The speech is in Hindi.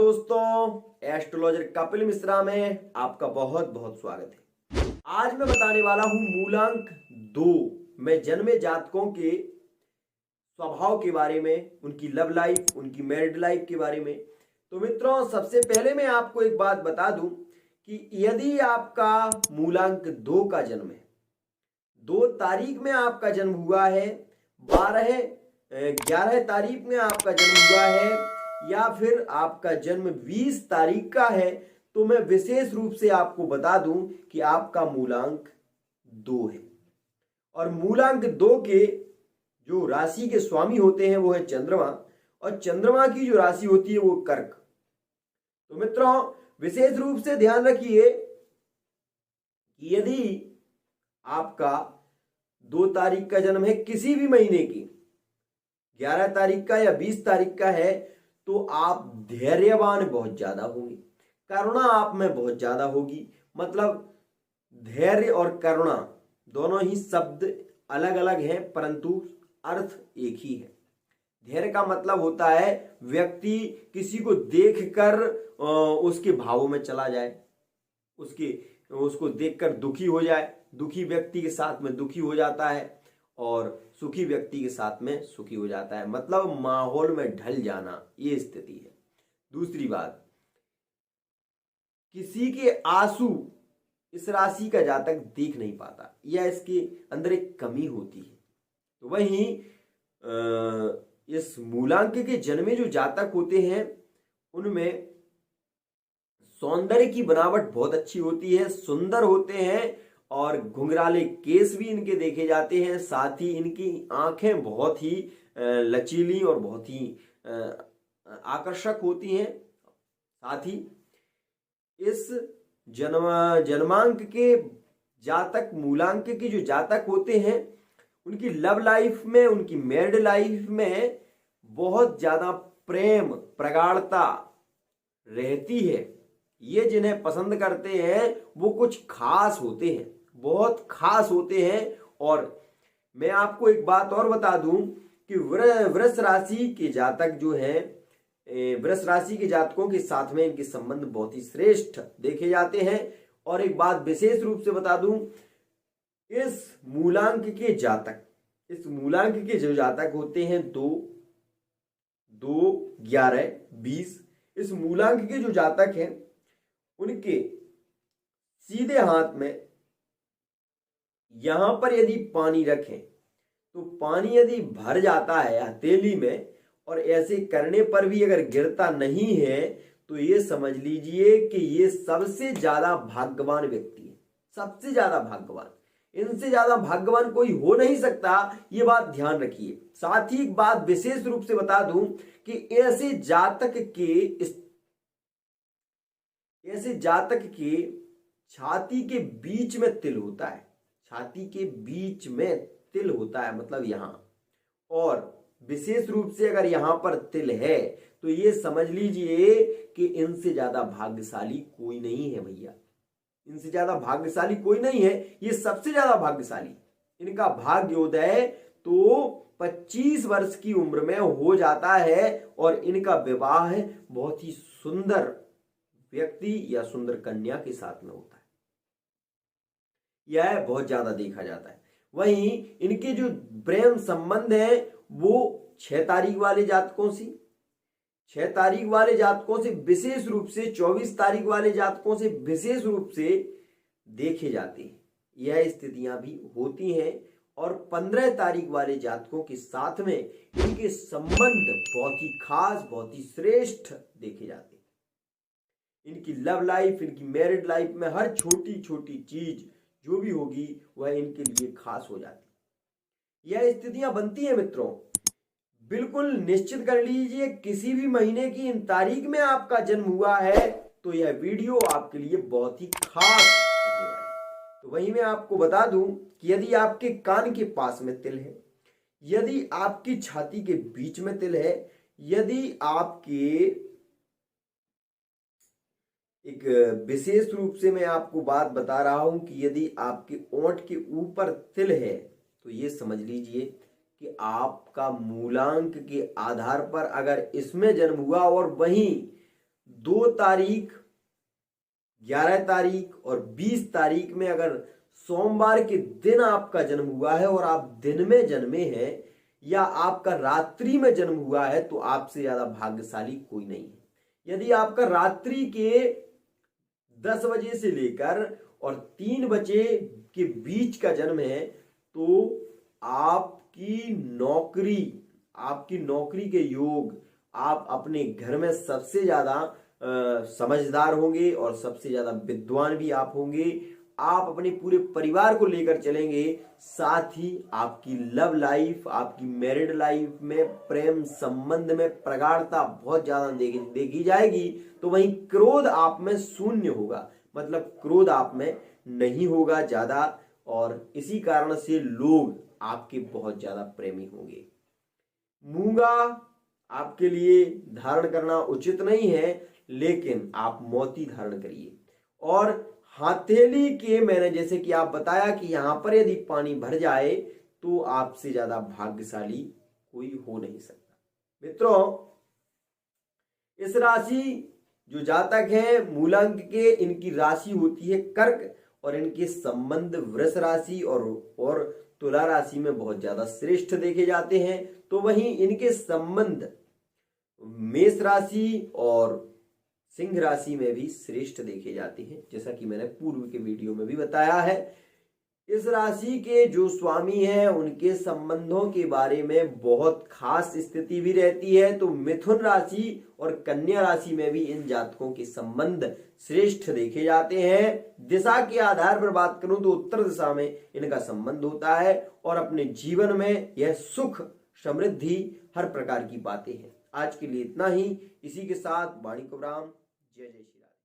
दोस्तों, एस्ट्रोलॉजर कपिल मिश्रा में आपका बहुत बहुत स्वागत है। आज मैं बताने वाला हूं मूलांक 2 में जन्मे जातकों के स्वभाव के बारे में, उनकी लव लाइफ, उनकी मैरिड लाइफ के बारे में। तो मित्रों, सबसे पहले मैं आपको एक बात बता दूं कि यदि आपका मूलांक 2 का जन्म है, 2 तारीख में आपका जन्म हुआ है, 11 तारीख में आपका जन्म हुआ है, या फिर आपका जन्म 20 तारीख का है, तो मैं विशेष रूप से आपको बता दूं कि आपका मूलांक 2 है। और मूलांक 2 के जो राशि के स्वामी होते हैं वो है चंद्रमा, और चंद्रमा की जो राशि होती है वो कर्क। तो मित्रों, विशेष रूप से ध्यान रखिए कि यदि आपका 2 तारीख का जन्म है, किसी भी महीने की 11 तारीख का या 20 तारीख का है, तो आप धैर्यवान बहुत ज्यादा होंगे, करुणा आप में बहुत ज्यादा होगी। मतलब धैर्य और करुणा दोनों ही शब्द अलग अलग हैं, परंतु अर्थ एक ही है। धैर्य का मतलब होता है व्यक्ति किसी को देखकर उसके भावों में चला जाए, उसको देखकर दुखी हो जाए, दुखी व्यक्ति के साथ में दुखी हो जाता है और सुखी व्यक्ति के साथ में सुखी हो जाता है। मतलब माहौल में ढल जाना, ये स्थिति है। दूसरी बात, किसी के आंसू इस राशि का जातक देख नहीं पाता, या इसके अंदर एक कमी होती है। तो वहीं इस मूलांक के जन्मे जो जातक होते हैं उनमें सौंदर्य की बनावट बहुत अच्छी होती है, सुंदर होते हैं, और घुंघराले केस भी इनके देखे जाते हैं। साथ ही इनकी आंखें बहुत ही लचीली और बहुत ही आकर्षक होती हैं। साथ ही इस जन्मांक के जातक, मूलांक के जो जातक होते हैं, उनकी लव लाइफ में, उनकी मैरिड लाइफ में बहुत ज्यादा प्रेम, प्रगाढ़ता रहती है। ये जिन्हें पसंद करते हैं वो कुछ खास होते हैं, बहुत खास होते हैं। और मैं आपको एक बात और बता दूं कि वृष राशि के जातक जो हैं, वृष राशि के जातकों के साथ में इनके संबंध बहुत ही श्रेष्ठ देखे जाते हैं। और एक बात विशेष रूप से बता दूं, इस मूलांक के जो जातक होते हैं 2, 11, 20, इस मूलांक के जो जातक हैं उनके सीधे हाथ में यहां पर यदि पानी रखें तो पानी यदि भर जाता है हथेली में, और ऐसे करने पर भी अगर गिरता नहीं है, तो ये समझ लीजिए कि ये सबसे ज्यादा भाग्यवान व्यक्ति है, सबसे ज्यादा भाग्यवान। इनसे ज्यादा भाग्यवान कोई हो नहीं सकता, ये बात ध्यान रखिए। साथ ही एक बात विशेष रूप से बता दूं कि ऐसे जातक के छाती के बीच में तिल होता है, छाती के बीच में तिल होता है, मतलब यहां। और विशेष रूप से अगर यहां पर तिल है तो ये समझ लीजिए कि इनसे ज्यादा भाग्यशाली कोई नहीं है भैया, इनसे ज्यादा भाग्यशाली कोई नहीं है, ये सबसे ज्यादा भाग्यशाली। इनका भाग्योदय तो 25 वर्ष की उम्र में हो जाता है, और इनका विवाह बहुत ही सुंदर व्यक्ति या सुंदर कन्या के साथ में होता है, यह बहुत ज्यादा देखा जाता है। वहीं इनके जो प्रेम संबंध है वो 6 तारीख वाले जातकों से, 6 तारीख वाले जातकों से विशेष रूप से, 24 तारीख वाले जातकों से विशेष रूप से देखे जाते हैं, यह स्थितियां भी होती हैं। और 15 तारीख वाले जातकों के साथ में इनके संबंध बहुत ही खास, बहुत ही श्रेष्ठ देखे जाते हैं। इनकी लव लाइफ, इनकी मैरिड लाइफ में हर छोटी छोटी चीज जो भी होगी वह इनके लिए खास हो जाती है। यह स्थितियां बनती हैं मित्रों। बिल्कुल निश्चित कर लीजिए, किसी भी महीने की इन तारीख में आपका जन्म हुआ है तो यह वीडियो आपके लिए बहुत ही खास होने वाली है। तो वहीं मैं आपको बता दूं कि यदि आपके कान के पास में तिल है, यदि आपकी छाती के बीच में तिल है, यदि आपके, एक विशेष रूप से मैं आपको बात बता रहा हूं कि यदि आपके ओंठ के ऊपर तिल है, तो ये समझ लीजिए कि आपका मूलांक के आधार पर अगर इसमें जन्म हुआ और वहीं 2 तारीख, 11 तारीख और 20 तारीख में अगर सोमवार के दिन आपका जन्म हुआ है और आप दिन में जन्मे हैं या आपका रात्रि में जन्म हुआ है तो आपसे ज्यादा भाग्यशाली कोई नहीं है। यदि आपका रात्रि के 10 बजे से लेकर और 3 बजे के बीच का जन्म है तो आपकी नौकरी के योग, आप अपने घर में सबसे ज्यादा समझदार होंगे और सबसे ज्यादा विद्वान भी आप होंगे। आप अपने पूरे परिवार को लेकर चलेंगे। साथ ही आपकी लव लाइफ, आपकी मैरिड लाइफ में, प्रेम संबंध में प्रगाढ़ता बहुत ज्यादा देखी जाएगी। तो वहीं क्रोध आप में शून्य होगा, मतलब क्रोध आप में नहीं होगा ज्यादा, और इसी कारण से लोग आपके बहुत ज्यादा प्रेमी होंगे। मूंगा आपके लिए धारण करना उचित नहीं है, लेकिन आप मोती धारण करिए। और हथेली के, मैंने जैसे कि आप बताया कि यहां पर यदि पानी भर जाए तो आपसे ज्यादा भाग्यशाली कोई हो नहीं सकता। मित्रों, इस राशि जो जातक है मूलांक के, इनकी राशि होती है कर्क और इनके संबंध वृष राशि और तुला राशि में बहुत ज्यादा श्रेष्ठ देखे जाते हैं। तो वहीं इनके संबंध मेष राशि और सिंह राशि में भी श्रेष्ठ देखे जाते हैं, जैसा कि मैंने पूर्व के वीडियो में भी बताया है। इस राशि के जो स्वामी हैं उनके संबंधों के बारे में बहुत खास स्थिति भी रहती है। तो मिथुन राशि और कन्या राशि में भी इन जातकों के संबंध श्रेष्ठ देखे जाते हैं। दिशा के आधार पर बात करूं तो उत्तर दिशा में इनका संबंध होता है और अपने जीवन में यह सुख, समृद्धि, हर प्रकार की बातें हैं। आज के लिए इतना ही। इसी के साथ वाणी को विराम। जय जय श्री राम।